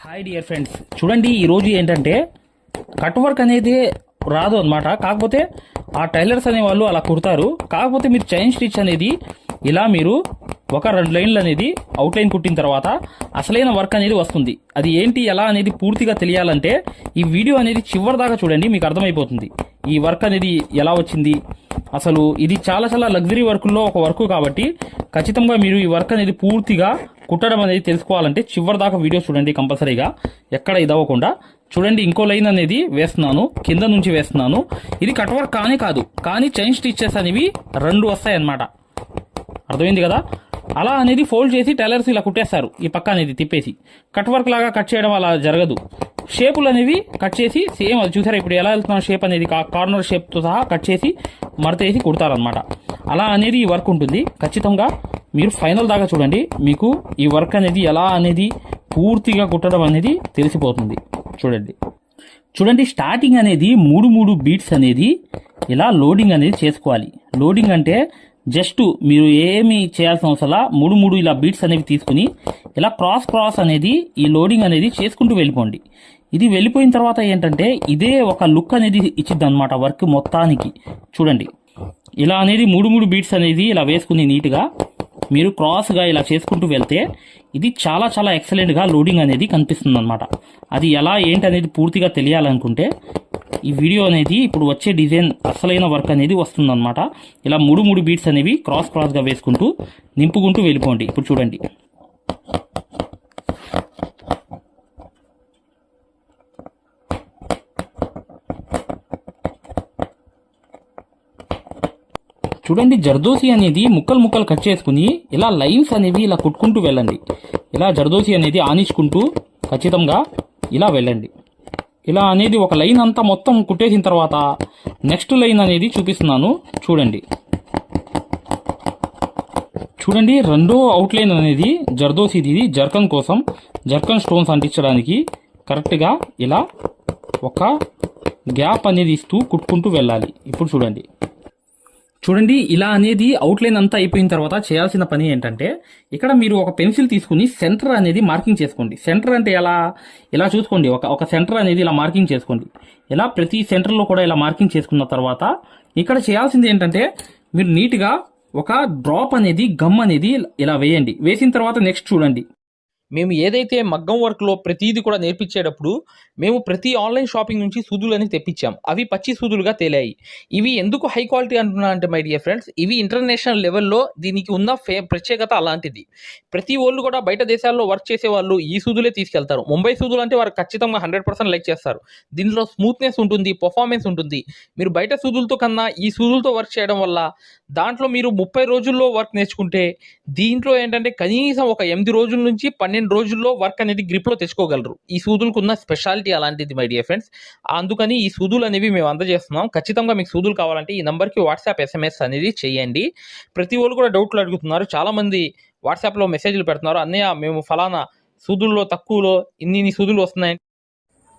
Hi dear friends, చూడండి ఈరోజు ఏంటంటే కట్ వర్క్ అనేది రాదు అనమాట. కాకపోతే ఆ టైలర్స్ అనే వాళ్ళు అలా కుడతారు. కాకపోతే మీరు చైన్ స్టిచ్ అనేది ఇలా మీరు ఒక 2 లైన్లు అనేది అవుట్లైన్ కుట్టిన తర్వాత అసలైన వర్క్ అనేది వస్తుంది. అది ఏంటి ఎలా అనేది పూర్తిగా తెలియాలంటే ఈ వీడియో అనేది చివరి దాకా చూడండి, మీకు అర్థమైపోతుంది ఈ వర్క్ అనేది ఎలా వచ్చింది. అసలు ఇది చాలా చాలా లగ్జరీ వర్కుల్లో ఒక వర్క్ కాబట్టి ఖచ్చితంగా మీరు ఈ వర్క్ అనేది పూర్తిగా కుట్టడం అనేది తెలుసుకోవాలంటే చివరి దాకా వీడియో చూడండి కంపల్సరీగా, ఎక్కడ ఇదవ్వకుండా చూడండి. ఇంకో లైన్ అనేది వేస్తున్నాను, కింద నుంచి వేస్తున్నాను. ఇది కట్ వర్క్ కాదు, కానీ చైన్ స్టిచెస్ అనేవి 2 వస్తాయి అన్నమాట. అర్థమైంది కదా? అలా అనేది ఫోల్డ్ చేసి టైలర్స్ ఇలా కుట్టేస్తారు. ఈ పక్క అనేది తిప్పేసి కట్ వర్క్ లాగా కట్ చేయడం అలా జరగదు. షేపులు అనేవి కట్ చేసి సేమ్ అది చూసారా ఇప్పుడు ఎలా వెళ్తున్న షేప్ అనేది కార్నర్ షేప్తో సహా కట్ చేసి మడతేసి కుడతారనమాట. అలా అనేది ఈ వర్క్ ఉంటుంది. ఖచ్చితంగా మీరు ఫైనల్ దాకా చూడండి, మీకు ఈ వర్క్ అనేది ఎలా అనేది పూర్తిగా కుట్టడం అనేది తెలిసిపోతుంది. చూడండి స్టార్టింగ్ అనేది 3 బీట్స్ అనేది ఇలా లోడింగ్ అనేది చేసుకోవాలి. లోడింగ్ అంటే జస్ట్ మీరు ఏమి చేయాల్సిన అవసరం, 3 ఇలా బీట్స్ అనేవి తీసుకుని ఇలా క్రాస్ అనేది ఈ లోడింగ్ అనేది చేసుకుంటూ వెళ్ళిపోండి. ఇది వెళ్ళిపోయిన తర్వాత ఏంటంటే ఇదే ఒక లుక్ అనేది ఇచ్చిద్ది అనమాట వర్క్ మొత్తానికి. చూడండి ఇలా అనేది 3 బీట్స్ అనేది ఇలా వేసుకుని నీట్గా మీరు క్రాస్గా ఇలా చేసుకుంటూ వెళ్తే ఇది చాలా చాలా ఎక్సలెంట్గా లోడింగ్ అనేది కనిపిస్తుంది అనమాట. అది ఎలా ఏంటి అనేది పూర్తిగా తెలియాలనుకుంటే ఈ వీడియో అనేది ఇప్పుడు వచ్చే డిజైన్ అసలైన వర్క్ అనేది వస్తుందన్నమాట. ఇలా 3 బీట్స్ అనేవి క్రాస్గా వేసుకుంటూ నింపుకుంటూ వెళ్ళిపోండి. ఇప్పుడు చూడండి జర్దోసి అనేది ముక్కలు కట్ చేసుకుని ఇలా లైన్స్ అనేవి ఇలా కుట్టుకుంటూ వెళ్ళండి. ఇలా జర్దోసి అనేది ఆనించుకుంటూ ఖచ్చితంగా ఇలా వెళ్ళండి. ఇలా అనేది ఒక లైన్ అంతా మొత్తం కుట్టేసిన తర్వాత నెక్స్ట్ లైన్ అనేది చూపిస్తున్నాను. చూడండి రెండో అవుట్లైన్ అనేది జర్దోసిది, జర్కన్ కోసం జర్కన్ స్టోన్స్ అంటించడానికి కరెక్ట్గా ఇలా ఒక గ్యాప్ అనేది ఇస్తూ కుట్టుకుంటూ వెళ్ళాలి. ఇప్పుడు చూడండి ఇలా అనేది అవుట్లైన్ అంతా అయిపోయిన తర్వాత చేయాల్సిన పని ఏంటంటే ఇక్కడ మీరు ఒక పెన్సిల్ తీసుకుని సెంటర్ అనేది మార్కింగ్ చేసుకోండి. సెంటర్ అంటే ఇలా చూసుకోండి, ఒక సెంటర్ అనేది ఇలా మార్కింగ్ చేసుకోండి. ఇలా ప్రతి సెంటర్లో కూడా ఇలా మార్కింగ్ చేసుకున్న తర్వాత ఇక్కడ చేయాల్సింది ఏంటంటే మీరు నీట్గా ఒక డ్రాప్ అనేది గమ్ అనేది ఇలా వేయండి. వేసిన తర్వాత నెక్స్ట్ చూడండి, మేము ఏదైతే మగ్గం వర్క్లో ప్రతిదీ కూడా నేర్పించేటప్పుడు మేము ప్రతి ఆన్లైన్ షాపింగ్ నుంచి సూదులని తెప్పించాం. అవి పచ్చి సూదులుగా తేలాయి. ఇవి ఎందుకు హై క్వాలిటీ అంటున్నా అంటే మై డియర్ ఫ్రెండ్స్, ఇవి ఇంటర్నేషనల్ లెవెల్లో దీనికి ఉన్న ప్రత్యేకత అలాంటిది. ప్రతి వాళ్ళు కూడా బయట దేశాల్లో వర్క్ చేసే వాళ్ళు ఈ సూదులే తీసుకెళ్తారు. ముంబై సూదులు అంటే వారు ఖచ్చితంగా 100% లైక్ చేస్తారు. దీనిలో స్మూత్నెస్ ఉంటుంది, పర్ఫార్మెన్స్ ఉంటుంది. మీరు బయట సూదులతో కన్నా ఈ సూదులతో వర్క్ చేయడం వల్ల దాంట్లో మీరు 30 రోజుల్లో వర్క్ నేర్చుకుంటే దీంట్లో ఏంటంటే కనీసం ఒక 8 రోజుల నుంచి 12 రోజుల్లో వర్క్ అనేది గ్రిప్లో తెచ్చుకోగలరు. ఈ సూదులకు ఉన్న స్పెషాలిటీ అలాంటిది మై డియర్ ఫ్రెండ్స్. అందుకని ఈ సూదులు అనేవి మేము అందజేస్తున్నాం. ఖచ్చితంగా మీకు సూదులు కావాలంటే ఈ నెంబర్కి వాట్సాప్ SMS అనేది చేయండి. ప్రతి వాళ్ళు కూడా డౌట్లు అడుగుతున్నారు. చాలామంది వాట్సాప్లో మెసేజ్లు పెడుతున్నారు, అన్నయ్య మేము ఫలానా సూదుల్లో తక్కువలో ఇన్ని సూదులు వస్తున్నాయి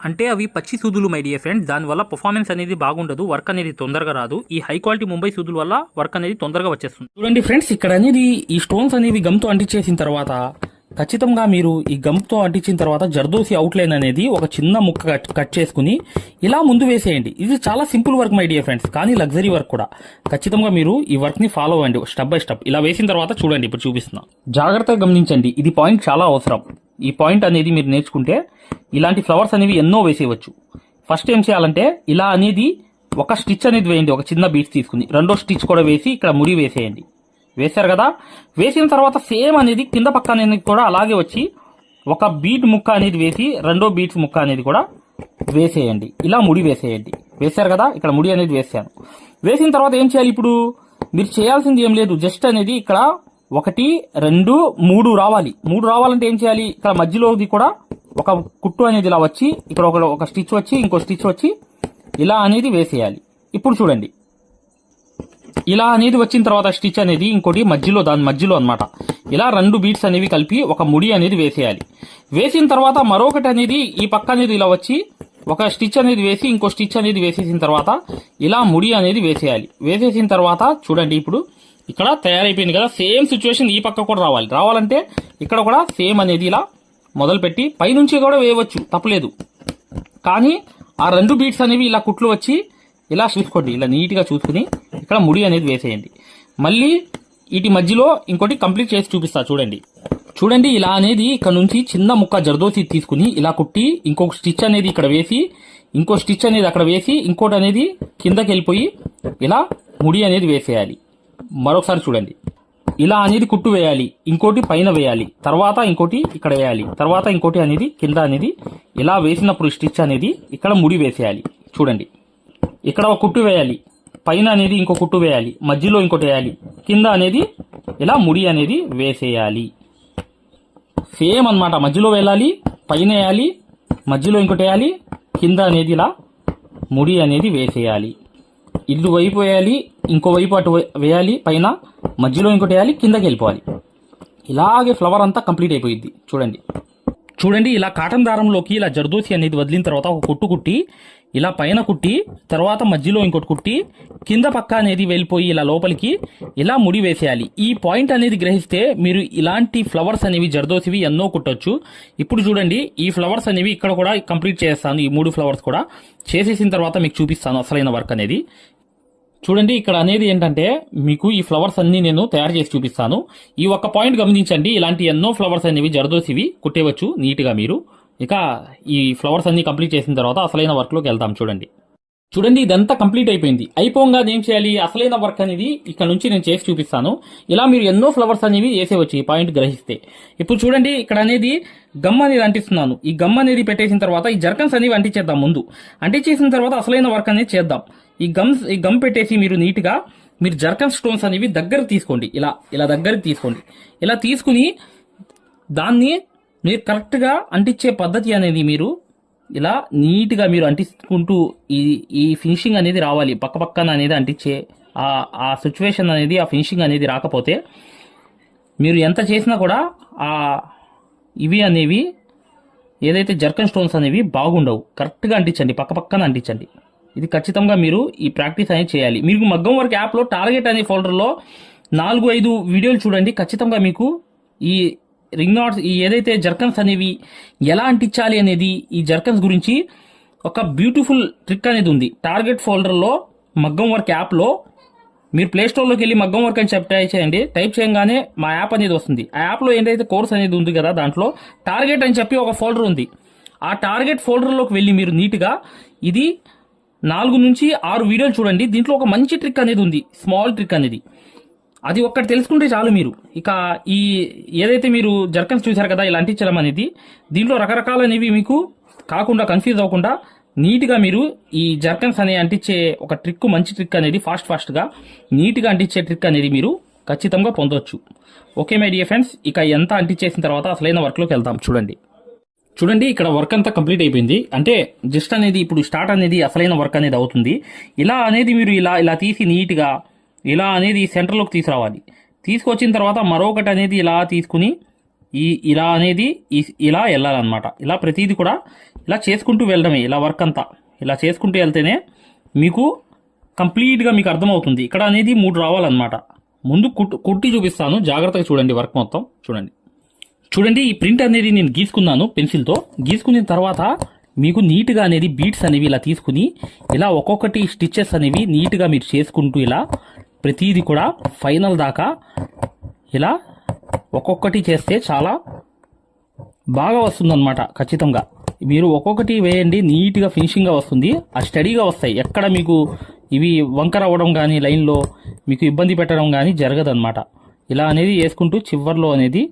అంటే అవి పచ్చి సూదులు మై డియర్ ఫ్రెండ్స్. దానివల్ల పర్ఫార్మెన్స్ అనేది బాగుండదు, వర్క్ అనేది తొందరగా రాదు. ఈ హై క్వాలిటీ ముంబై సూదుల వల్ల వర్క్ అనేది తొందరగా వచ్చేస్తుంది. చూడండి ఫ్రెండ్స్, ఇక్కడ అనేది ఈ స్టోన్స్ అనేవి గమ్తో అంటించేసిన తర్వాత ఖచ్చితంగా మీరు ఈ గమ్తో అంటించిన తర్వాత జర్దోసి అవుట్లైన్ అనేది ఒక చిన్న ముక్క కట్ చేసుకుని ఇలా ముందు వేసేయండి. ఇది చాలా simple work my dear friends, కానీ లగ్జరీ వర్క్ కూడా. ఖచ్చితంగా మీరు ఈ వర్క్ ని ఫాలో అవ్వండి స్టెప్ బై స్టెప్. ఇలా వేసిన తర్వాత చూడండి, ఇప్పుడు చూపిస్తున్నా, జాగ్రత్తగా గమనించండి. ఇది పాయింట్ చాలా అవసరం. ఈ పాయింట్ అనేది మీరు నేర్చుకుంటే ఇలాంటి ఫ్లవర్స్ అనేవి ఎన్నో వేసేయవచ్చు. ఫస్ట్ ఏం చేయాలంటే ఇలా అనేది ఒక స్టిచ్ అనేది వేయండి, ఒక చిన్న బీట్స్ తీసుకుని. రెండో స్టిచ్ కూడా వేసి ఇక్కడ ముడి వేసేయండి. వేశారు కదా? వేసిన తర్వాత సేమ్ అనేది కింద పక్క అనేది కూడా అలాగే వచ్చి ఒక బీట్ ముక్క అనేది వేసి రెండో బీట్స్ ముక్క అనేది కూడా వేసేయండి. ఇలా ముడి వేసేయండి. వేశారు కదా? ఇక్కడ ముడి అనేది వేసాను. వేసిన తర్వాత ఏం చేయాలి, ఇప్పుడు మీరు చేయాల్సింది ఏం లేదు, జస్ట్ అనేది ఇక్కడ 1 2 3 రావాలి. 3 రావాలంటే ఏం చేయాలి, ఇక్కడ మధ్యలోది కూడా ఒక కుట్టు అనేది ఇలా వచ్చి ఇక్కడ ఒక స్టిచ్ వచ్చి ఇంకో స్టిచ్ వచ్చి ఇలా అనేది వేసేయాలి. ఇప్పుడు చూడండి, ఇలా అనేది వచ్చిన తర్వాత స్టిచ్ అనేది ఇంకోటి దాని మధ్యలో అన్నమాట. ఇలా 2 బీట్స్ అనేవి కలిపి ఒక ముడి అనేది వేసేయాలి. వేసిన తర్వాత మరొకటి అనేది ఈ పక్క అనేది ఇలా వచ్చి ఒక స్టిచ్ అనేది వేసి ఇంకో స్టిచ్ అనేది వేసేసిన తర్వాత ఇలా ముడి అనేది వేసేయాలి. వేసేసిన తర్వాత చూడండి, ఇప్పుడు ఇక్కడ తయారైపోయింది కదా. సేమ్ సిచ్యువేషన్ ఈ పక్క కూడా రావాలంటే ఇక్కడ కూడా సేమ్ అనేది ఇలా మొదలుపెట్టి పైనుంచి కూడా వేయవచ్చు, తప్పలేదు. కానీ ఆ 2 బీట్స్ అనేవి ఇలా కుట్లు వచ్చి ఇలా చూసుకోండి, ఇలా నీట్గా చూసుకుని ఇక్కడ ముడి అనేది వేసేయండి. మళ్ళీ వీటి మధ్యలో ఇంకోటి కంప్లీట్ చేసి చూపిస్తా చూడండి. చూడండి ఇలా అనేది ఇక్కడ నుంచి చిన్న ముక్క జర్దోసి తీసుకుని ఇలా కుట్టి ఇంకొక స్టిచ్ అనేది ఇక్కడ వేసి, ఇంకో స్టిచ్ అనేది అక్కడ వేసి, ఇంకోటి అనేది కిందకి వెళ్ళిపోయి ఇలా ముడి అనేది వేసేయాలి. మరొకసారి చూడండి, ఇలా అనేది కుట్టు వేయాలి, ఇంకోటి పైన వేయాలి, తర్వాత ఇంకోటి ఇక్కడ వేయాలి, తర్వాత ఇంకోటి అనేది కింద అనేది ఇలా వేసినప్పుడు స్టిచ్ అనేది ఇక్కడ ముడి వేసేయాలి. చూడండి, ఇక్కడ ఒక కుట్టు వేయాలి, పైన అనేది ఇంకో కుట్టు వేయాలి, మధ్యలో ఇంకోటి వేయాలి, కింద అనేది ఇలా ముడి అనేది వేసేయాలి. సేమ్ అన్నమాట, మధ్యలో వేయాలి, పైన వేయాలి, మధ్యలో ఇంకోటి వేయాలి, కింద అనేది ఇలా ముడి అనేది వేసేయాలి. ఇటు వైపు వేయాలి, ఇంకో వైపు అటు వేయాలి, పైన మధ్యలో ఇంకోటి వేయాలి, కిందకి వెళ్ళిపోవాలి. ఇలాగే ఫ్లవర్ అంతా కంప్లీట్ అయిపోయింది. చూడండి ఇలా కాటన్ దారంలోకి ఇలా జర్దోసి అనేది వదిలిన తర్వాత ఒక కుట్టు కుట్టి ఇలా పైన కుట్టి, తర్వాత మధ్యలో ఇంకోటి కుట్టి, కింద పక్క అనేది వెళ్ళిపోయి ఇలా లోపలికి ఇలా ముడి వేసేయాలి. ఈ పాయింట్ అనేది గ్రహిస్తే మీరు ఇలాంటి ఫ్లవర్స్ అనేవి జర్దోసివి ఎన్నో కుట్టొచ్చు. ఇప్పుడు చూడండి, ఈ ఫ్లవర్స్ అనేవి ఇక్కడ కూడా కంప్లీట్ చేస్తాను. ఈ 3 ఫ్లవర్స్ కూడా చేసేసిన తర్వాత మీకు చూపిస్తాను అసలైన వర్క్ అనేది. చూడండి, ఇక్కడ అనేది ఏంటంటే మీకు ఈ ఫ్లవర్స్ అన్ని నేను తయారు చేసి చూపిస్తాను. ఈ ఒక్క పాయింట్ గమనించండి, ఇలాంటి ఎన్నో ఫ్లవర్స్ అనేవి జర్దోసివి కుట్టేవచ్చు నీట్గా మీరు. ఇక ఈ ఫ్లవర్స్ అన్ని కంప్లీట్ చేసిన తర్వాత అసలైన వర్క్లోకి వెళ్తాం. చూడండి ఇదంతా కంప్లీట్ అయిపోయింది. అయిపోగా ఏం చేయాలి, అసలైన వర్క్ అనేది ఇక్కడ నుంచి నేను చేసి చూపిస్తాను. ఇలా మీరు ఎన్నో ఫ్లవర్స్ అనేవి వేసేవచ్చు ఈ పాయింట్ గ్రహిస్తే. ఇప్పుడు చూడండి, ఇక్కడ అనేది గమ్ అనేది అంటిస్తున్నాను. ఈ గమ్ అనేది పెట్టేసిన తర్వాత ఈ జర్కన్స్ అనేవి అంటించేద్దాం. ముందు అంటించేసిన తర్వాత అసలైన వర్క్ అనేది చేద్దాం. ఈ గమ్ పెట్టేసి మీరు నీట్గా మీరు జర్కన్ స్టోన్స్ అనేవి దగ్గరకు తీసుకోండి. ఇలా దగ్గరికి తీసుకోండి. ఇలా తీసుకుని దాన్ని మీరు కరెక్ట్గా అంటించే పద్ధతి అనేది మీరు ఇలా నీట్గా మీరు అంటించుకుంటూ ఈ ఫినిషింగ్ అనేది రావాలి. పక్కన అనేది అంటించే ఆ సిచ్యువేషన్ అనేది, ఆ ఫినిషింగ్ అనేది రాకపోతే మీరు ఎంత చేసినా కూడా ఇవి అనేవి ఏదైతే జర్కన్ స్టోన్స్ అనేవి బాగుండవు. కరెక్ట్గా అంటించండి, పక్కన అంటించండి. ఇది ఖచ్చితంగా మీరు ఈ ప్రాక్టీస్ అనేది చేయాలి. మీకు మగ్గం వర్క్ యాప్లో టార్గెట్ అనే ఫోల్డర్లో 4-5 వీడియోలు చూడండి. ఖచ్చితంగా మీకు ఈ రింగ్ నాట్స్, ఈ ఏదైతే జర్కన్స్ అనేవి ఎలా అంటించాలి అనేది, ఈ జర్కన్స్ గురించి ఒక బ్యూటిఫుల్ ట్రిక్ అనేది ఉంది. టార్గెట్ ఫోల్డర్లో మగ్గం వర్క్ యాప్లో మీరు ప్లే స్టోర్లోకి వెళ్ళి మగ్గం వర్క్ అని టైప్ చేయండి. టైప్ చేయగానే మా యాప్ అనేది వస్తుంది. ఆ యాప్లో ఏంటైతే కోర్స్ అనేది ఉంది కదా, దాంట్లో టార్గెట్ అని చెప్పి ఒక ఫోల్డర్ ఉంది. ఆ టార్గెట్ ఫోల్డర్లోకి వెళ్ళి మీరు నీట్గా ఇది 4 నుంచి 6 వీడియోలు చూడండి. దీంట్లో ఒక మంచి ట్రిక్ అనేది ఉంది, స్మాల్ ట్రిక్ అనేది. అది ఒక్కటి తెలుసుకుంటే చాలు. మీరు ఇక ఈ ఏదైతే మీరు జర్కన్స్ చూశారు కదా ఇలా అంటించడం అనేది, దీంట్లో రకరకాలనేవి మీకు కాకుండా కన్ఫ్యూజ్ అవ్వకుండా నీట్గా మీరు ఈ జర్కన్స్ అనే అంటించే ఒక ట్రిక్, మంచి ట్రిక్ అనేది ఫాస్ట్గా నీట్గా అంటించే ట్రిక్ అనేది మీరు ఖచ్చితంగా పొందొచ్చు. ఓకే మై డియర్ ఫ్రెండ్స్, ఇక ఎంత అంటించేసిన తర్వాత అసలైన వర్క్లోకి వెళ్తాం. చూడండి ఇక్కడ వర్క్ అంతా కంప్లీట్ అయిపోయింది. అంటే జస్ట్ అనేది ఇప్పుడు స్టార్ట్ అనేది అసలైన వర్క్ అనేది అవుతుంది. ఇలా అనేది మీరు ఇలా తీసి నీట్గా ఇలా అనేది సెంటర్లోకి తీసుకురావాలి. తీసుకొచ్చిన తర్వాత మరొకటి అనేది ఇలా తీసుకుని ఇలా అనేది ఇలా వెళ్ళాలన్నమాట. ఇలా ప్రతిదీ కూడా ఇలా చేసుకుంటూ వెళ్ళడమే. ఇలా వర్క్ అంతా ఇలా చేసుకుంటూ వెళ్తేనే మీకు కంప్లీట్గా మీకు అర్థమవుతుంది. ఇక్కడ అనేది 3 రావాలన్నమాట. ముందు కుట్టి చూపిస్తాను, జాగ్రత్తగా చూడండి వర్క్ మొత్తం. చూడండి ఈ ప్రింట్ అనేది నేను గీసుకున్నాను పెన్సిల్తో. గీసుకున్న తర్వాత మీకు నీట్గా అనేది బీట్స్ అనేవి ఇలా తీసుకుని ఇలా ఒక్కొక్కటి స్టిచెస్ అనేవి నీట్గా మీరు చేసుకుంటూ ఇలా ప్రతిదీ కూడా ఫైనల్ దాకా ఇలా ఒక్కొక్కటి చేస్తే చాలా బాగా వస్తుందన్నమాట. ఖచ్చితంగా మీరు ఒక్కొక్కటి వేయండి, నీట్గా ఫినిషింగ్గా వస్తుంది. ఆ స్టడీగా వస్తాయి. ఎక్కడ మీకు ఇవి వంకర అవ్వడం కానీ లైన్లో మీకు ఇబ్బంది పెట్టడం కానీ జరగదన్నమాట. ఇలా అనేది వేసుకుంటూ చివర్లో అనేది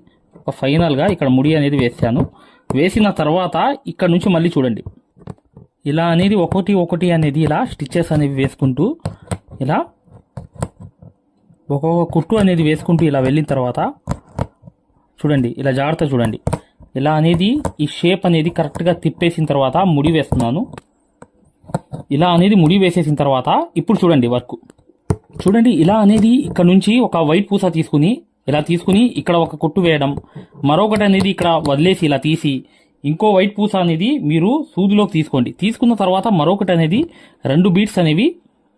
ఒక ఫైనల్గా ఇక్కడ ముడి అనేది వేసాను. వేసిన తర్వాత ఇక్కడ నుంచి మళ్ళీ చూడండి ఇలా అనేది ఒకటి అనేది ఇలా స్టిచెస్ అనేవి వేసుకుంటూ ఇలా ఒక్కొక్క కుట్టు అనేది వేసుకుంటూ ఇలా వెళ్ళిన తర్వాత చూడండి ఇలా జాగ్రత్త చూడండి. ఇలా అనేది ఈ షేప్ అనేది కరెక్ట్గా తిప్పేసిన తర్వాత ముడి వేస్తున్నాను. ఇలా అనేది ముడి వేసేసిన తర్వాత ఇప్పుడు చూడండి వర్క్. చూడండి ఇలా అనేది ఇక్కడ నుంచి ఒక వైట్ పూస తీసుకుని ఇలా తీసుకుని ఇక్కడ ఒక కుట్టు వేయడం, మరొకటి అనేది ఇక్కడ వదిలేసి ఇలా తీసి ఇంకో వైట్ పూస అనేది మీరు సూదిలోకి తీసుకోండి. తీసుకున్న తర్వాత మరొకటి అనేది 2 బీట్స్ అనేవి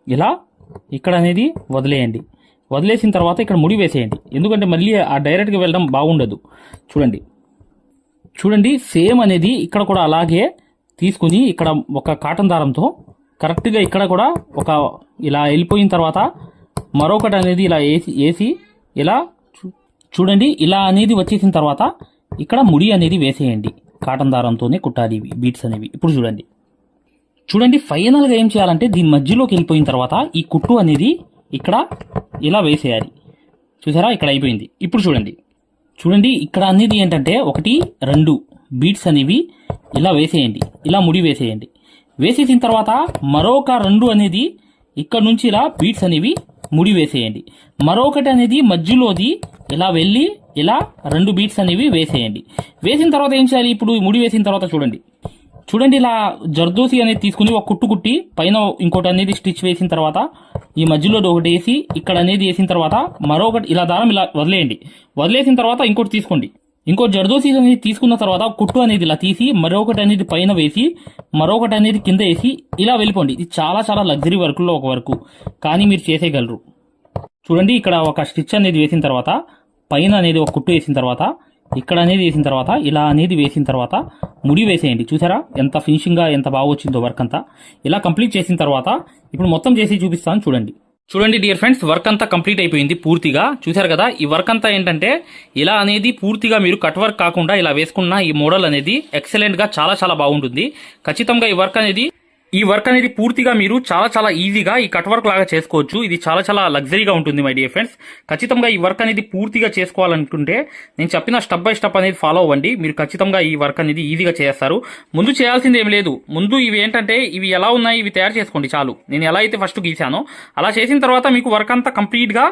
ఇలా ఇక్కడ అనేది వదిలేయండి. వదిలేసిన తర్వాత ఇక్కడ ముడి వేసేయండి. ఎందుకంటే మళ్ళీ ఆ డైరెక్ట్గా వెళ్ళడం బాగుండదు. చూడండి చూడండి సేమ్ అనేది ఇక్కడ కూడా అలాగే తీసుకుని ఇక్కడ ఒక కాటన్ దారంతో కరెక్ట్గా ఇక్కడ కూడా ఒక ఇలా వెళ్ళిపోయిన తర్వాత మరొకటి అనేది ఇలా వేసి ఇలా చూడండి ఇలా అనేది వచ్చేసిన తర్వాత ఇక్కడ ముడి అనేది వేసేయండి. కాటన్ దారంతోనే కుట్టాలి ఇవి బీట్స్ అనేవి. ఇప్పుడు చూడండి ఫైనల్గా ఏం చేయాలంటే దీని మధ్యలోకి వెళ్ళిపోయిన తర్వాత ఈ కుట్టు అనేది ఇక్కడ ఇలా వేసేయాలి. చూసారా ఇక్కడ అయిపోయింది. ఇప్పుడు చూడండి ఇక్కడ అనేది ఏంటంటే 1 2 బీట్స్ అనేవి ఇలా వేసేయండి. ఇలా ముడి వేసేయండి. వేసేసిన తర్వాత మరొక 2 అనేది ఇక్కడ నుంచి ఇలా బీట్స్ అనేవి ముడి వేసేయండి. మరొకటి అనేది మధ్యలోది ఇలా వెళ్ళి ఇలా 2 బీట్స్ అనేవి వేసేయండి. వేసిన తర్వాత ఏం చేయాలి? ఇప్పుడు ముడి వేసిన తర్వాత చూడండి ఇలా జర్దోసి అనేది తీసుకుని ఒక కుట్టు కుట్టి పైన ఇంకోటి అనేది స్టిచ్ వేసిన తర్వాత ఈ మధ్యలో ఒకటి వేసి ఇక్కడ అనేది వేసిన తర్వాత మరొకటి ఇలా దారం ఇలా వదిలేయండి. వదిలేసిన తర్వాత ఇంకోటి తీసుకోండి. ఇంకో జర్దోసి అనేది తీసుకున్న తర్వాత కుట్టు అనేది ఇలా తీసి మరొకటి అనేది పైన వేసి మరొకటి అనేది కింద వేసి ఇలా వెళ్ళిపోండి. ఇది చాలా చాలా లగ్జరీ వర్క్లో ఒక వర్క్, కానీ మీరు చేసేయగలరు. చూడండి ఇక్కడ ఒక స్టిచ్ అనేది వేసిన తర్వాత పైన అనేది ఒక కుట్టు వేసిన తర్వాత ఇక్కడ అనేది వేసిన తర్వాత ఇలా అనేది వేసిన తర్వాత ముడి వేసేయండి. చూసారా ఎంత ఫినిషింగ్గా ఎంత బాగా వచ్చిందో వర్క్ అంతా. ఇలా కంప్లీట్ చేసిన తర్వాత ఇప్పుడు మొత్తం చేసి చూపిస్తాను. చూడండి డియర్ ఫ్రెండ్స్, వర్క్ అంతా కంప్లీట్ అయిపోయింది పూర్తిగా. చూసారు కదా, ఈ వర్క్ అంతా ఏంటంటే ఇలా అనేది పూర్తిగా మీరు కట్ వర్క్ కాకుండా ఇలా వేసుకున్న ఈ మోడల్ అనేది ఎక్సలెంట్ గా చాలా చాలా బాగుంటుంది. ఖచ్చితంగా ఈ వర్క్ అనేది పూర్తిగా మీరు చాలా చాలా ఈజీగా ఈ కట్ వర్క్ లాగా చేసుకోవచ్చు. ఇది చాలా చాలా లగ్జరీగా ఉంటుంది మై డియర్ ఫ్రెండ్స్. ఖచ్చితంగా ఈ వర్క్ అనేది పూర్తిగా చేసుకోవాలనుకుంటే నేను చెప్పిన స్టెప్ బై స్టెప్ అనేది ఫాలో అవ్వండి. మీరు ఖచ్చితంగా ఈ వర్క్ అనేది ఈజీగా చేస్తారు. ముందు చేయాల్సింది ఏం లేదు. ముందు ఇవి ఏంటంటే ఇవి ఎలా ఉన్నాయి ఇవి తయారు చేసుకోండి చాలు. నేను ఎలా అయితే ఫస్ట్ గీసానో అలా చేసిన తర్వాత మీకు వర్క్ అంతా కంప్లీట్ గా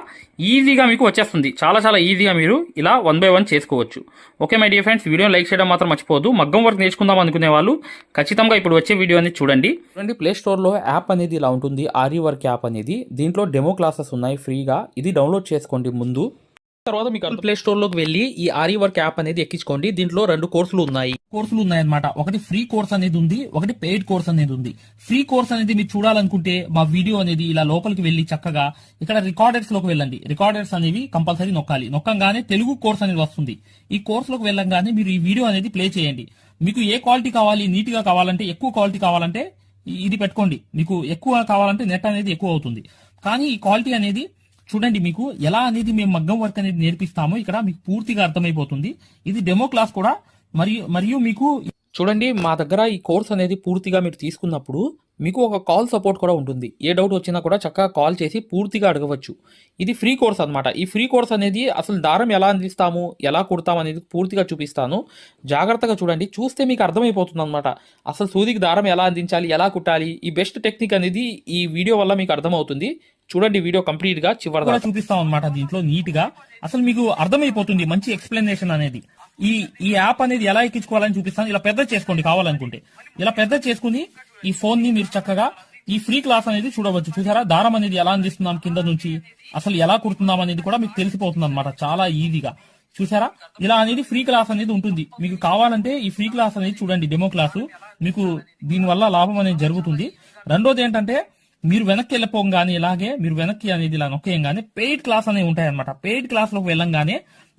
ఈజీగా మీకు వచ్చేస్తుంది. చాలా చాలా ఈజీగా మీరు ఇలా 1 by 1 చేసుకోవచ్చు. ఓకే మై డియర్ ఫ్రెండ్స్, వీడియోని లైక్ చేయడం మాత్రం మర్చిపోవద్దు. మగ్గం వర్క్ నేర్చుకుందాం అనుకునే వాళ్ళు ఖచ్చితంగా ఇప్పుడు వచ్చే వీడియో అనేది చూడండి. ప్లే స్టోర్ లో యాప్ అనేది ఇలా ఉంటుంది, ఆరి వర్క్ యాప్ అనేది. దీంట్లో డెమో క్లాసెస్ ఉన్నాయి ఫ్రీగా. ఇది డౌన్లోడ్ చేసుకోండి ముందు. తర్వాత మీకు ప్లే స్టోర్ లోకి వెళ్ళి ఈ ఆరి వర్క్ యాప్ అనేది ఎక్కించుకోండి. దీంట్లో 2 కోర్సులు ఉన్నాయన్నమాట. ఒకటి ఫ్రీ కోర్స్ అనేది ఉంది, ఒకటి పెయిడ్ కోర్స్ అనేది ఉంది. ఫ్రీ కోర్స్ అనేది మీరు చూడాలనుకుంటే మా వీడియో అనేది ఇలా లోపలికి వెళ్ళి చక్కగా ఇక్కడ రికార్డర్స్ లోకి వెళ్ళండి. రికార్డర్స్ అనేవి కంపల్సరీ నొక్కంగానే తెలుగు కోర్స్ అనేది వస్తుంది. ఈ కోర్స్ లోకి వెళ్ళంగానే మీరు ఈ వీడియో అనేది ప్లే చేయండి. మీకు ఏ క్వాలిటీ కావాలి, నీట్ గా కావాలంటే, ఎక్కువ క్వాలిటీ కావాలంటే ఇది పెట్టుకోండి. మీకు ఎక్కువ కావాలంటే నెట్ అనేది ఎక్కువ అవుతుంది. కానీ ఈ క్వాలిటీ అనేది చూడండి, మీకు ఎలా అనేది మేము మగ్గం వర్క్ అనేది నేర్పిస్తామో ఇక్కడ మీకు పూర్తిగా అర్థమైపోతుంది. ఇది డెమో క్లాస్ కూడా. మరియు మీకు చూడండి, మా దగ్గర ఈ కోర్స్ అనేది పూర్తిగా మీరు తీసుకున్నప్పుడు మీకు ఒక కాల్ సపోర్ట్ కూడా ఉంటుంది. ఏ డౌట్ వచ్చినా కూడా చక్కగా కాల్ చేసి పూర్తిగా అడగవచ్చు. ఇది ఫ్రీ కోర్స్ అన్నమాట. ఈ ఫ్రీ కోర్స్ అనేది అసలు దారం ఎలా అందిస్తాము, ఎలా కుడతాము అనేది పూర్తిగా చూపిస్తాను. జాగ్రత్తగా చూడండి. చూస్తే మీకు అర్థమైపోతుంది అనమాట. అసలు సూదికి దారం ఎలా అందించాలి, ఎలా కుట్టాలి, ఈ బెస్ట్ టెక్నిక్ అనేది ఈ వీడియో వల్ల మీకు అర్థమవుతుంది. చూడండి వీడియో కంప్లీట్ గా చివరిగా చూపిస్తాం అనమాట. దీంట్లో నీట్ గా అసలు మీకు అర్థమైపోతుంది. మంచి ఎక్స్ప్లెనేషన్ అనేది. ఈ యాప్ అనేది ఎలా ఎక్కించుకోవాలని చూపిస్తాను. ఇలా పెద్ద చేసుకోండి కావాలనుకుంటే. ఇలా పెద్ద చేసుకుని ఈ ఫోన్ ని మీరు చక్కగా ఈ ఫ్రీ క్లాస్ అనేది చూడవచ్చు. చూసారా దారం అనేది ఎలా అందిస్తున్నాం కింద నుంచి, అసలు ఎలా కుడుతున్నాం అనేది కూడా మీకు తెలిసిపోతుంది అనమాట చాలా ఈజీగా. చూసారా ఇలా అనేది ఫ్రీ క్లాస్ అనేది ఉంటుంది. మీకు కావాలంటే ఈ ఫ్రీ క్లాస్ అనేది చూడండి, డెమో క్లాసు. మీకు దీనివల్ల లాభం అనేది జరుగుతుంది. రెండోది ఏంటంటే మీరు వెనక్కి వెళ్ళిపోగానే ఇలాగే మీరు వెనక్కి అనేది ఇలా నొక్కేయంగానే పెయిడ్ క్లాస్ అనేవి ఉంటాయి అనమాట. పెయిడ్ క్లాస్ లోకి వెళ్ళంగానే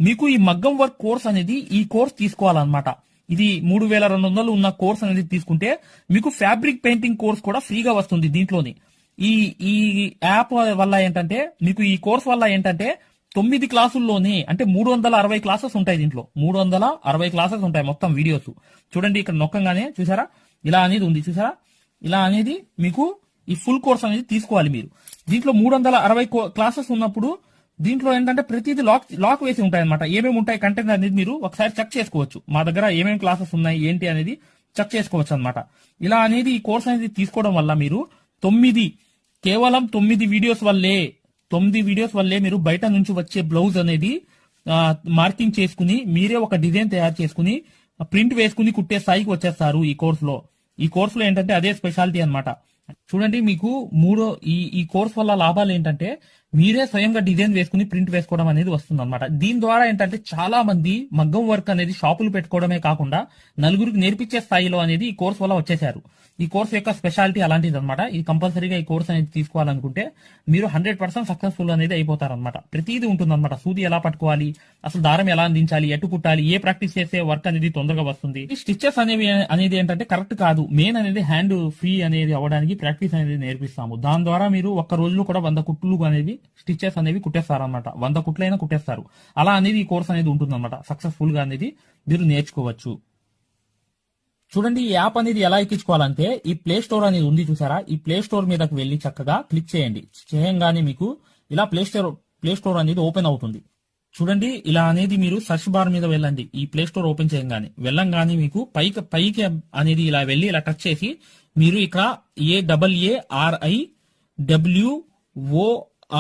మీకు ఈ మగ్గం వర్క్ కోర్స్ అనేది ఈ కోర్స్ తీసుకోవాలన్నమాట. ఇది 3200 ఉన్న కోర్స్ అనేది తీసుకుంటే మీకు ఫ్యాబ్రిక్ పెయింటింగ్ కోర్స్ కూడా ఫ్రీగా వస్తుంది దీంట్లోని. ఈ యాప్ వల్ల ఏంటంటే మీకు ఈ కోర్స్ వల్ల ఏంటంటే 9 క్లాసుల్లోనే అంటే 360 క్లాసెస్ ఉంటాయి. దీంట్లో 360 క్లాసెస్ ఉంటాయి మొత్తం వీడియోస్. చూడండి ఇక్కడ నొక్కంగానే చూసారా ఇలా అనేది ఉంది. చూసారా ఇలా అనేది మీకు ఈ ఫుల్ కోర్స్ అనేది తీసుకోవాలి మీరు. దీంట్లో 360 క్లాసెస్ ఉన్నప్పుడు దీంట్లో ఏంటంటే ప్రతిదీ లాక్ వేసి ఉంటాయి అనమాట. ఏమేమి ఉంటాయి కంటెంట్ అనేది మీరు ఒకసారి చెక్ చేసుకోవచ్చు. మా దగ్గర ఏమేమి క్లాసెస్ ఉన్నాయి ఏంటి అనేది చెక్ చేసుకోవచ్చు అనమాట. ఇలా అనేది ఈ కోర్స్ అనేది తీసుకోవడం వల్ల మీరు కేవలం 9 వీడియోస్ వల్లే మీరు బయట నుంచి వచ్చే బ్లౌజ్ అనేది మార్కింగ్ చేసుకుని మీరే ఒక డిజైన్ తయారు చేసుకుని ప్రింట్ వేసుకుని కుట్టే స్థాయికి వచ్చేస్తారు ఈ కోర్సులో. ఈ కోర్సులో ఏంటంటే అదే స్పెషాలిటీ అనమాట. చూడండి మీకు ఈ కోర్స్ వల్ల లాభాలు ఏంటంటే మీరే స్వయంగా డిజైన్ వేసుకుని ప్రింట్ వేసుకోవడం అనేది వస్తుంది అనమాట. దీని ద్వారా ఏంటంటే చాలా మంది మగ్గం వర్క్ అనేది షాపులు పెట్టుకోవడమే కాకుండా నలుగురికి నేర్పించే స్థాయిలో అనేది ఈ కోర్స్ వల్ల వచ్చేసారు. ఈ కోర్స్ యొక్క స్పెషాలిటీ అలాంటిది అనమాట. ఇది కంపల్సరీగా ఈ కోర్స్ అనేది తీసుకోవాలనుకుంటే మీరు 100% సక్సెస్ఫుల్ అనేది అయిపోతారనమాట. ప్రతిదీ ఉంటుందన్నమాట. సూది ఎలా పట్టుకోవాలి, అసలు దారం ఎలా అందించాలి, ఎటు కుట్టాలి, ఏ ప్రాక్టీస్ చేస్తే వర్క్ అనేది తొందరగా వస్తుంది. ఈ స్టిచెస్ అనేది ఏంటంటే కరెక్ట్ కాదు. మెయిన్ అనేది హ్యాండ్ ఫ్రీ అనేది అవ్వడానికి ప్రాక్టీస్ అనేది నేర్పిస్తాము. దాని ద్వారా మీరు ఒక్క రోజులో కూడా 100 కుట్లు అనేది స్టిచెస్ అనేవి కుట్టేస్తారనమాట. 100 కుట్లైనా కుట్టేస్తారు. అలా అనేది ఈ కోర్స్ అనేది ఉంటుందన్నమాట. సక్సెస్ఫుల్ గా అనేది మీరు నేర్చుకోవచ్చు. చూడండి ఈ యాప్ అనేది ఎలా ఎక్కించుకోవాలంటే ఈ ప్లే స్టోర్ అనేది ఉంది చూసారా, ఈ ప్లే స్టోర్ మీదకి వెళ్ళి చక్కగా క్లిక్ చేయండి. చేయంగానే మీకు ఇలా ప్లే స్టోర్ అనేది ఓపెన్ అవుతుంది. చూడండి ఇలా అనేది మీరు సర్చ్ బార్ మీద వెళ్ళండి. ఈ ప్లే స్టోర్ ఓపెన్ చేయంగానే వెళ్ళంగానే మీకు పైకి అనేది ఇలా వెళ్ళి ఇలా టచ్ చేసి మీరు ఇక్కడ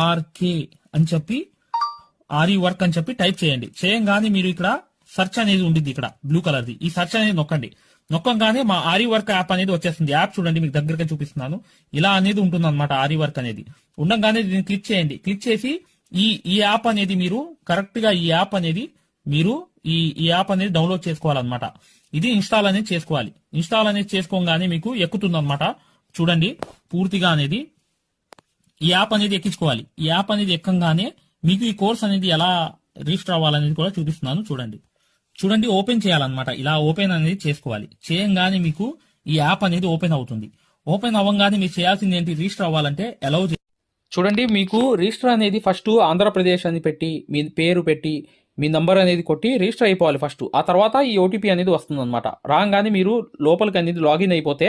AARIWORK అని చెప్పి ఆరి వర్క్ అని చెప్పి టైప్ చేయండి. చేయంగానే మీరు ఇక్కడ సెర్చ్ అనేది ఉండిద్ది, ఇక్కడ బ్లూ కలర్ ది. ఈ సెర్చ్ అనేది నొక్కండి. నొక్కంగానే మా ఆరి వర్క్ యాప్ అనేది వచ్చేస్తుంది. యాప్ చూడండి మీకు దగ్గరగా చూపిస్తున్నాను. ఇలా అనేది ఉంటుంది అనమాట. ఆరి వర్క్ అనేది ఉండగానే దీన్ని క్లిక్ చేయండి. క్లిక్ చేసి ఈ యాప్ అనేది మీరు కరెక్ట్ గా ఈ యాప్ అనేది డౌన్లోడ్ చేసుకోవాలన్నమాట. ఇది ఇన్స్టాల్ అనేది చేసుకోవాలి. ఇన్స్టాల్ అనేది చేసుకోగానే మీకు ఎక్కుతుంది అనమాట. చూడండి పూర్తిగా అనేది ఈ యాప్ అనేది ఎక్కించుకోవాలి. ఈ యాప్ అనేది ఎక్కంగానే మీకు ఈ కోర్స్ అనేది ఎలా రిజిస్టర్ అవ్వాలనేది కూడా చూపిస్తున్నాను. చూడండి ఓపెన్ చేయాలన్నమాట. ఇలా ఓపెన్ అనేది చేసుకోవాలి. చేయంగానే మీకు ఈ యాప్ అనేది ఓపెన్ అవుతుంది. ఓపెన్ అవ్వగానే మీరు చేయాల్సింది ఏంటి, రిజిస్టర్ అవ్వాలంటే అలౌ. చూడండి మీకు రిజిస్టర్ అనేది ఫస్ట్ ఆంధ్రప్రదేశ్ అని పెట్టి మీ పేరు పెట్టి మీ నంబర్ అనేది కొట్టి రిజిస్టర్ అయిపోవాలి ఫస్ట్. ఆ తర్వాత ఈ ఓటీపీ అనేది వస్తుంది అనమాట. రాగానే మీరు లోపలికి అనేది లాగిన్ అయిపోతే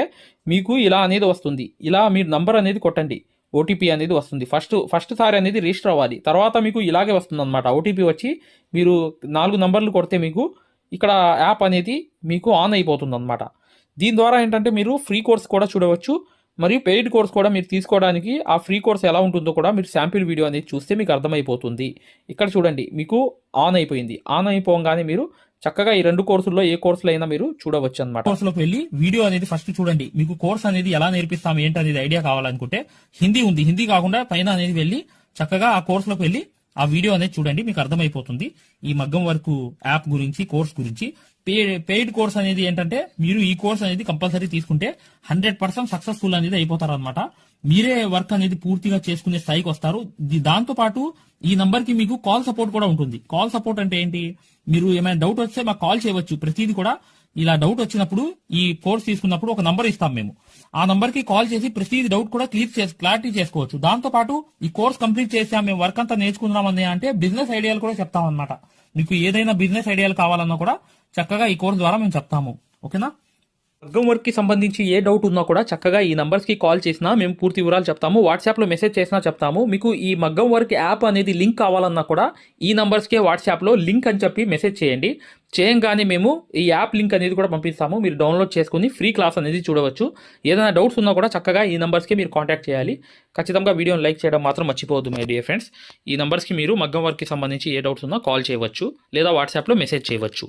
మీకు ఇలా అనేది వస్తుంది. ఇలా మీరు నంబర్ అనేది కొట్టండి, ఓటీపీ అనేది వస్తుంది. ఫస్ట్ సారి అనేది రిజిస్టర్ అవ్వాలి. తర్వాత మీకు ఇలాగే వస్తుంది అనమాట. ఓటీపీ వచ్చి మీరు 4 నంబర్లు కొడితే మీకు ఇక్కడ యాప్ అనేది మీకు ఆన్ అయిపోతుంది అనమాట. దీని ద్వారా ఏంటంటే మీరు ఫ్రీ కోర్స్ కూడా చూడవచ్చు, మరియు పెయిడ్ కోర్స్ కూడా మీరు తీసుకోవడానికి ఆ ఫ్రీ కోర్స్ ఎలా ఉంటుందో కూడా మీరు శాంపిల్ వీడియో అనేది చూస్తే మీకు అర్థమైపోతుంది. ఇక్కడ చూడండి మీకు ఆన్ అయిపోయింది. ఆన్ అయిపోగానే మీరు చక్కగా ఈ 2 కోర్సుల్లో ఏ కోర్సులో అయినా మీరు చూడవచ్చు అనమాట. కోర్సులోకి వెళ్ళి వీడియో అనేది ఫస్ట్ చూడండి. మీకు కోర్స్ అనేది ఎలా నేర్పిస్తాం ఏంటి అనేది ఐడియా కావాలనుకుంటే హిందీ ఉంది, హిందీ కాకుండా పైన అనేది వెళ్ళి చక్కగా ఆ కోర్సులోకి వెళ్ళి ఆ వీడియో అనేది చూడండి. మీకు అర్థమైపోతుంది ఈ మగ్గం వర్క్ యాప్ గురించి, కోర్స్ గురించి. పెయిడ్ కోర్స్ అనేది ఏంటంటే మీరు ఈ కోర్స్ అనేది కంపల్సరీ తీసుకుంటే 100% సక్సెస్ఫుల్ అనేది అయిపోతారు అనమాట. మీరే వర్క్ అనేది పూర్తిగా చేసుకునే స్థాయికి వస్తారు. దాంతో పాటు ఈ నంబర్ కి మీకు కాల్ సపోర్ట్ కూడా ఉంటుంది. కాల్ సపోర్ట్ అంటే ఏంటి, మీరు ఏమైనా డౌట్ వస్తే మాకు కాల్ చేయవచ్చు. ప్రతిదీ కూడా ఇలా డౌట్ వచ్చినప్పుడు ఈ కోర్స్ తీసుకున్నప్పుడు ఒక నంబర్ ఇస్తాం మేము. ఆ నంబర్ కి కాల్ చేసి ప్రతి డౌట్ కూడా క్లారిటీ చేసుకోవచ్చు. దాంతో పాటు ఈ కోర్స్ కంప్లీట్ చేసాం, మేము వర్క్ అంతా నేర్చుకున్నామని అంటే బిజినెస్ ఐడియాలు కూడా చెప్తాం అనమాట. మీకు ఏదైనా బిజినెస్ ఐడియాలు కావాలన్నా కూడా చక్కగా ఈ కోర్స్ ద్వారా మేము చెప్తాము. ఓకేనా. మగ్గం వర్క్ కి సంబంధించి ఏ డౌట్ ఉన్నా కూడా చక్కగా ఈ నంబర్స్ కి కాల్ చేసినా మేము పూర్తి వివరాలు చెప్తాము. వాట్సాప్ లో మెసేజ్ చేసినా చెప్తాము. మీకు ఈ మగ్గం వర్క్ యాప్ అనేది లింక్ కావాలన్నా కూడా ఈ నంబర్స్ కే వాట్సాప్ లో లింక్ అని చెప్పి మెసేజ్ చేయండి. చేయంగానే మేము ఈ యాప్ లింక్ అనేది కూడా పంపిస్తాము. మీరు డౌన్లోడ్ చేసుకుని ఫ్రీ క్లాస్ అనేది చూడవచ్చు. ఏదైనా డౌట్స్ ఉన్నా కూడా చక్కగా ఈ నంబర్స్కి మీరు కాంటాక్ట్ చేయాలి. ఖచ్చితంగా వీడియోని లైక్ చేయడం మాత్రం మర్చిపోవద్దు మై డియర్ ఫ్రెండ్స్. ఈ నంబర్స్కి మీరు మగ్గం వర్క్కి సంబంధించి ఏ డౌట్స్ ఉన్నా కాల్ చేయవచ్చు లేదా వాట్సాప్లో మెసేజ్ చేయవచ్చు.